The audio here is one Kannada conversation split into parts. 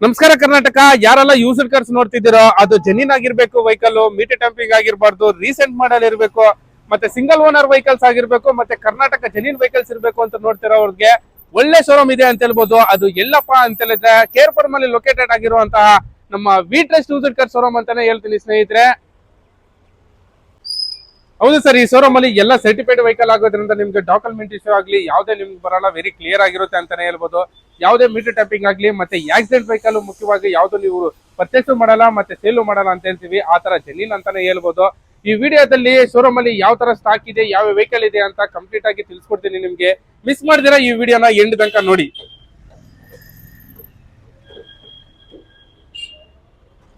ನಮಸ್ಕಾರ ಕರ್ನಾಟಕ. ಯಾರೆಲ್ಲ ಯೂಸ್ಡ್ ಕಾರ್ಸ್ ನೋಡ್ತಿದ್ದೀರೋ ಅದು ಜೆನ್ಯೂನ್ ಆಗಿರ್ಬೇಕು, ವೆಹಿಕಲ್ ಮೀಟರ್ ಟಂಪಿಂಗ್ ಆಗಿರಬಾರ್ದು, ರೀಸೆಂಟ್ ಮಾಡಲ್ ಇರಬೇಕು, ಮತ್ತೆ ಸಿಂಗಲ್ ಓನರ್ ವೆಹಿಕಲ್ಸ್ ಆಗಿರ್ಬೇಕು, ಮತ್ತೆ ಕರ್ನಾಟಕ ಜೆನ್ಯೂನ್ ವೆಹಿಕಲ್ಸ್ ಇರಬೇಕು ಅಂತ ನೋಡ್ತಿರೋ ಅವ್ರಿಗೆ ಒಳ್ಳೆ ಶೋರೂಮ್ ಇದೆ ಅಂತ ಹೇಳ್ಬೋದು. ಅದು ಎಲ್ಲಪ್ಪ ಅಂತ ಹೇಳಿದ್ರೆ ಕೇರ್ಪುರಂ ಅಲ್ಲಿ ಲೊಕೇಟೆಡ್ ಆಗಿರುವಂತಹ ನಮ್ಮ V trust used car showroom ಅಂತಾನೆ ಹೇಳ್ತೀನಿ ಸ್ನೇಹಿತರೆ. ಹೌದು ಸರ್, ಈ ಶೋರೂಮ್ ಅಲ್ಲಿ ಎಲ್ಲ ಸರ್ಟಿಫೈಡ್ ವೆಹಿಕಲ್ ಆಗೋದ್ರಿಂದ ನಿಮ್ಗೆ ಡಾಕ್ಯುಮೆಂಟ್ ಇಶ್ಯೂ ಆಗಲಿ ಯಾವುದೇ ನಿಮ್ಗೆ ಬರಲ್ಲ, ವೆರಿ ಕ್ಲಿಯರ್ ಆಗಿರುತ್ತೆ ಅಂತಾನೆ ಹೇಳ್ಬೋದು. ಯಾವುದೇ ಮೀಟರ್ ಟ್ಯಾಪಿಂಗ್ ಆಗಲಿ ಮತ್ತೆ ಆಕ್ಸಿಡೆಂಟ್ ವೆಹಿಕಲ್ ಮುಖ್ಯವಾಗಿ ಯಾವ್ದು ನೀವು ಪರ್ಚೇಸ್ ಮಾಡಲ್ಲ ಮತ್ತೆ ಸೇಲು ಮಾಡಲ್ಲ ಅಂತ ಹೇಳ್ತೀವಿ, ಆ ತರ ಜೆನ್ಯೂನ್ ಅಂತಾನೆ ಹೇಳ್ಬೋದು. ಈ ವಿಡಿಯೋದಲ್ಲಿ ಶೋರೂಮ್ ಅಲ್ಲಿ ಯಾವ ತರ ಸ್ಟಾಕ್ ಇದೆ, ಯಾವ ವೆಹಿಕಲ್ ಇದೆ ಅಂತ ಕಂಪ್ಲೀಟ್ ಆಗಿ ತಿಳಿಸ್ಕೊಡ್ತೀನಿ ನಿಮ್ಗೆ. ಮಿಸ್ ಮಾಡಿದಿರಾ ಈ ವಿಡಿಯೋನ ಎಂಡ್ ತನಕ ನೋಡಿ.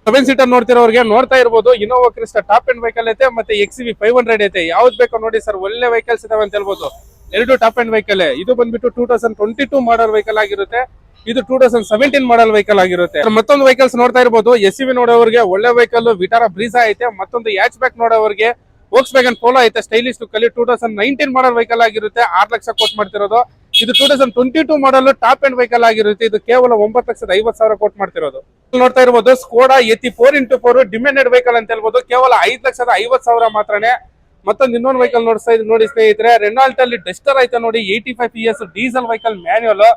7 ಸೀಟರ್ ನೋಡ್ತಿರೋರಿಗೆ ನೋಡ್ತಾ ಇರ್ಬೋದು, Innova Crysta top end vehicle ಐತೆ, ಮತ್ತೆ XUV 500 ಐತೆ. ಯಾವ್ದು ಬೇಕೋ ನೋಡಿ ಸರ್, ಒಳ್ಳೆ ವೆಹಿಕಲ್ಸ್ ಇದಾವೆ ಅಂತ ಹೇಳ್ಬೋದು. ಎರಡು ಟಾಪ್ ಎಂಡ್ ವೆಹಿಕಲ್. ಇದು ಬಂದ್ಬಿಟ್ಟು 2022 ಮಾಡಲ್ ವೆಹಿಕಲ್ ಆಗಿರುತ್ತೆ, ಇದು 2017 ಮಾಡಲ್ ವೆಹಿಕಲ್ ಆಗಿರುತ್ತೆ. ಮತ್ತೊಂದು ವೆಹಿಕಲ್ಸ್ ನೋಡ್ತಾ ಇರ್ಬೋದು, SUV ನೋಡೋರಿಗೆ ಒಳ್ಳೆ ವೆಹಿಕಲ್ ವಿಟಾರಾ ಬ್ರೀಜಾ ಐತೆ, ಮತ್ತೊಂದು ಹ್ಯಾಚ್ ಬ್ಯಾಕ್ ನೋಡೋರಿಗೆ ವೋಕ್ಸ್ ವ್ಯಾಗನ್ ಪೋಲೋ ಐತೆ, ಸ್ಟೈಲಿಶ್ ಲುಕ್ ಅಲ್ಲಿ 2019 ಮಾಡಲ್ ವೆಹಿಕಲ್ ಆಗಿರುತ್ತೆ. 6 ಲಕ್ಷ ಕೋಟ್ ಮಾಡ್ತಿರೋದು. ಇದು 2022 ಮಾಡಲ್ ಟಾಪ್ ಎಂಡ್ ವೆಹಿಕಲ್ ಆಗಿರುತ್ತೆ, ಇದು ಕೇವಲ 9,50,000 ಕೋಟ್ ಮಾಡ್ತಿರೋದು. ನೋಡ್ತಾ ಇರ್ಬೋದು ಸ್ಕೋಡಾ ಯತಿ 4x4 ಡಿಮ್ಯಾಂಡೆಡ್ ವೆಹಿಕಲ್ ಅಂತ ಹೇಳ್ಬೋದು, ಕೇವಲ 5,50,000 ಮಾತ್ರನೇ. ಮತ್ತೊಂದು ಇನ್ನೊಂದು ವೆಹಿಕಲ್ ನೋಡಿ ಸ್ನೇಹಿತರೆ, ರೆನಾಲ್ಟ್ ಅಲ್ಲಿ ಡಸ್ಟರ್ ಐತೆ ನೋಡಿ, 85 PS ಡೀಸೆಲ್ ವೆಹಿಕಲ್ ಮ್ಯಾನ್ಯುಯಲ್.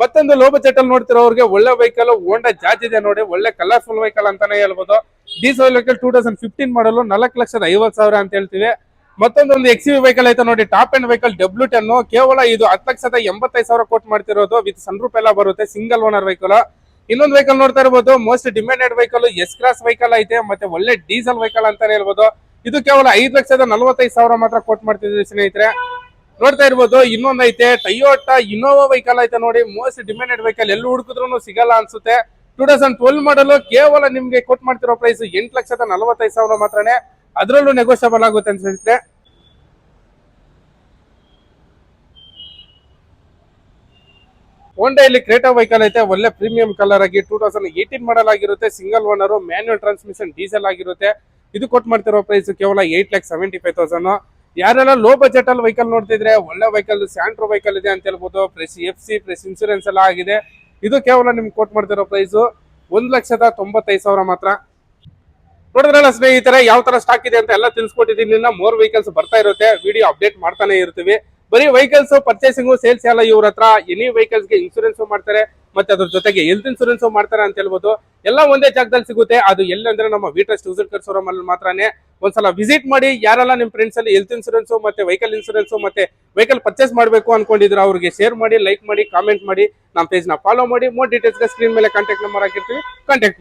ಮತ್ತೊಂದು ಲೋ ಬಜೆಟ್ ಅಲ್ಲಿ ನೋಡ್ತಿರೋರಿಗೆ ಒಳ್ಳೆ ವೆಹಿಕಲ್ ಹೋಂಡಾ ಜಾಜ್ ಇದೆ ನೋಡಿ, ಒಳ್ಳೆ ಕಲರ್ಫುಲ್ ವೆಹಿಕಲ್ ಅಂತಾನೆ ಹೇಳ್ಬೋದು. ಡೀಸೆಲ್ ವೆಹಿಕಲ್ 2015 ಮಾಡಲು 4,50,000 ಅಂತ ಹೇಳ್ತೀವಿ. ಮತ್ತೊಂದು XUV ವೆಹಿಕಲ್ ಐತೆ ನೋಡಿ, ಟಾಪ್ ಎಂಡ್ ವೆಹಿಕಲ್ W10, ಕೇವಲ ಇದು 10,85,000 ಕೋಟ್ ಮಾಡ್ತಿರೋದು, ವಿತ್ ಸನ್ ರೂಫ್ ಎಲ್ಲ ಬರುತ್ತೆ, ಸಿಂಗಲ್ ಓನರ್ ವೆಹಿಕಲ್. ಇನ್ನೊಂದು ವೆಹಿಕಲ್ ನೋಡ್ತಾ ಇರ್ಬೋದು, most demanded vehicle S cross vehicle ಐತೆ, ಮತ್ತೆ ಒಳ್ಳೆ ಡೀಸೆಲ್ ವೆಹಿಕಲ್ ಅಂತಾನೆ ಹೇಳ್ಬೋದು. ಇದು ಕೇವಲ 5,45,000 ಮಾತ್ರ ಕೋಟ್ ಮಾಡ್ತಿದ್ವಿ ಸ್ನೇಹಿತರೆ. ನೋಡ್ತಾ ಇರ್ಬೋದು ಇನ್ನೊಂದು ಐತೆ ಟೊಯೋಟಾ ಇನೋವಾ ವೆಹಿಕಲ್ ಐತೆ ನೋಡಿ, ಮೋಸ್ಟ್ ಡಿಮ್ಯಾಂಡೆಡ್ ವೆಹಿಕಲ್, ಎಲ್ಲಿ ಹುಡುಕಿದ್ರು ಸಿಗಲ್ಲ ಅನ್ಸುತ್ತೆ. 2012 ಮಾಡಲು ಕೇವಲ ನಿಮ್ಗೆ ಕೋಟ್ ಮಾಡ್ತಿರೋ ಪ್ರೈಸ್ 8,45,000 ಮಾತ್ರನೇ, ಅದರಲ್ಲೂ ನೆಗೋಷಿಯಬಲ್ ಆಗುತ್ತೆ ಅಂತ ಹೇಳ್ತಾರೆ. ಹೋಂಡಾ ಇಲ್ಲಿ ಕ್ರೇಟಾ ವೆಹಿಕಲ್ ಐತೆ, ಒಳ್ಳೆ ಪ್ರೀಮಿಯಂ ಕಲರ್ ಆಗಿ 2018 ಮಾಡಲ್ ಆಗಿರುತ್ತೆ, single owner, manual transmission, diesel ಆಗಿರುತ್ತೆ. ಇದು ಕೊಟ್ಟು ಮಾಡ್ತಿರೋ ಪ್ರೈಸ್ ಕೇವಲ 8,75,000. ಯಾರೆಲ್ಲ ಲೋ ಬಜೆಟ್ ಅಲ್ಲಿ ವೆಹಿಕಲ್ ನೋಡ್ತಿದ್ರೆ ಒಳ್ಳೆ ವೆಹಿಕಲ್ ಸ್ಯಾಂಟ್ರೋ ವೆಹಿಕಲ್ ಇದೆ ಅಂತ ಹೇಳ್ಬೋದು, ಪ್ಲಸ್ FC ಪ್ಲಸ್ ಇನ್ಸೂರೆನ್ಸ್ ಎಲ್ಲ ಆಗಿದೆ. ಇದು ಕೇವಲ ನಿಮ್ಗೆ ಕೊಟ್ಟು ಮಾಡ್ತಿರೋ ಪ್ರೈಸ್ 1,95,000 ಮಾತ್ರ. ನೋಡಿದ್ರಲ್ಲ ಸ್ನೇಹಿತರೆ, ಯಾವ ತರ ಸ್ಟಾಕ್ ಇದೆ ಅಂತ ಎಲ್ಲ ತಿಳಿಸ್ಕೊಟ್ಟಿದ್ದೀನಿ. ಮೋರ್ ವೆಹಿಕಲ್ಸ್ ಬರ್ತಾ ಇರುತ್ತೆ, ವಿಡಿಯೋ ಅಪ್ಡೇಟ್ ಮಾಡ್ತಾನೆ ಇರ್ತೀವಿ. ಬರೀ ವೆಹಿಕಲ್ಸ್ ಪರ್ಚೇಸಿಂಗ್ ಸೇಲ್ಸ್ ಎಲ್ಲ ಇವ್ರ ಹತ್ರ ಎನಿ ವೆಹಿಕಲ್ಸ್ ಗೆ ಇನ್ಸೂರೆನ್ಸ್ ಮಾಡ್ತಾರೆ, ಮತ್ತೆ ಅದ್ರ ಜೊತೆಗೆ ಹೆಲ್ತ್ ಇನ್ಸೂರೆನ್ಸ್ ಮಾಡ್ತಾರೆ ಅಂತ ಹೇಳ್ಬೋದು. ಎಲ್ಲ ಒಂದೇ ಜಾಗದಲ್ಲಿ ಸಿಗುತ್ತೆ. ಅದು ಎಲ್ಲಂದ್ರೆ ನಮ್ಮ V trust used car showroom ಅಲ್ಲಿ ಮಾತ್ರನೇ. ಒಂದ್ಸಲ ವಿಸಿಟ್ ಮಾಡಿ. ಯಾರೆಲ್ಲ ನಿಮ್ ಫ್ರೆಂಡ್ಸ್ ಅಲ್ಲಿ ಹೆಲ್ತ್ ಇನ್ಸೂರೆನ್ಸ್ ಮತ್ತೆ ವೆಹಿಕಲ್ ಇನ್ಸೂರೆನ್ಸ್ ಮತ್ತೆ ವೆಹಿಕಲ್ ಪರ್ಚೇಸ್ ಮಾಡಬೇಕು ಅನ್ಕೊಂಡಿದ್ರು ಅವ್ರಿಗೆ ಶೇರ್ ಮಾಡಿ, ಲೈಕ್ ಮಾಡಿ, ಕಾಮೆಂಟ್ ಮಾಡಿ, ನಮ್ಮ ಪೇಜ್ ನ ಫಾಲೋ ಮಾಡಿ. ಮೋರ್ ಡೀಟೇಲ್ಸ್ ಗೆ ಸ್ಕ್ರೀನ್ ಮೇಲೆ ಕಾಂಟ್ಯಾಕ್ಟ್ ನಂಬರ್ ಹಾಕಿರ್ತೀವಿ, ಕಾಂಟ್ಯಾಕ್ಟ್ ಮಾಡಿ.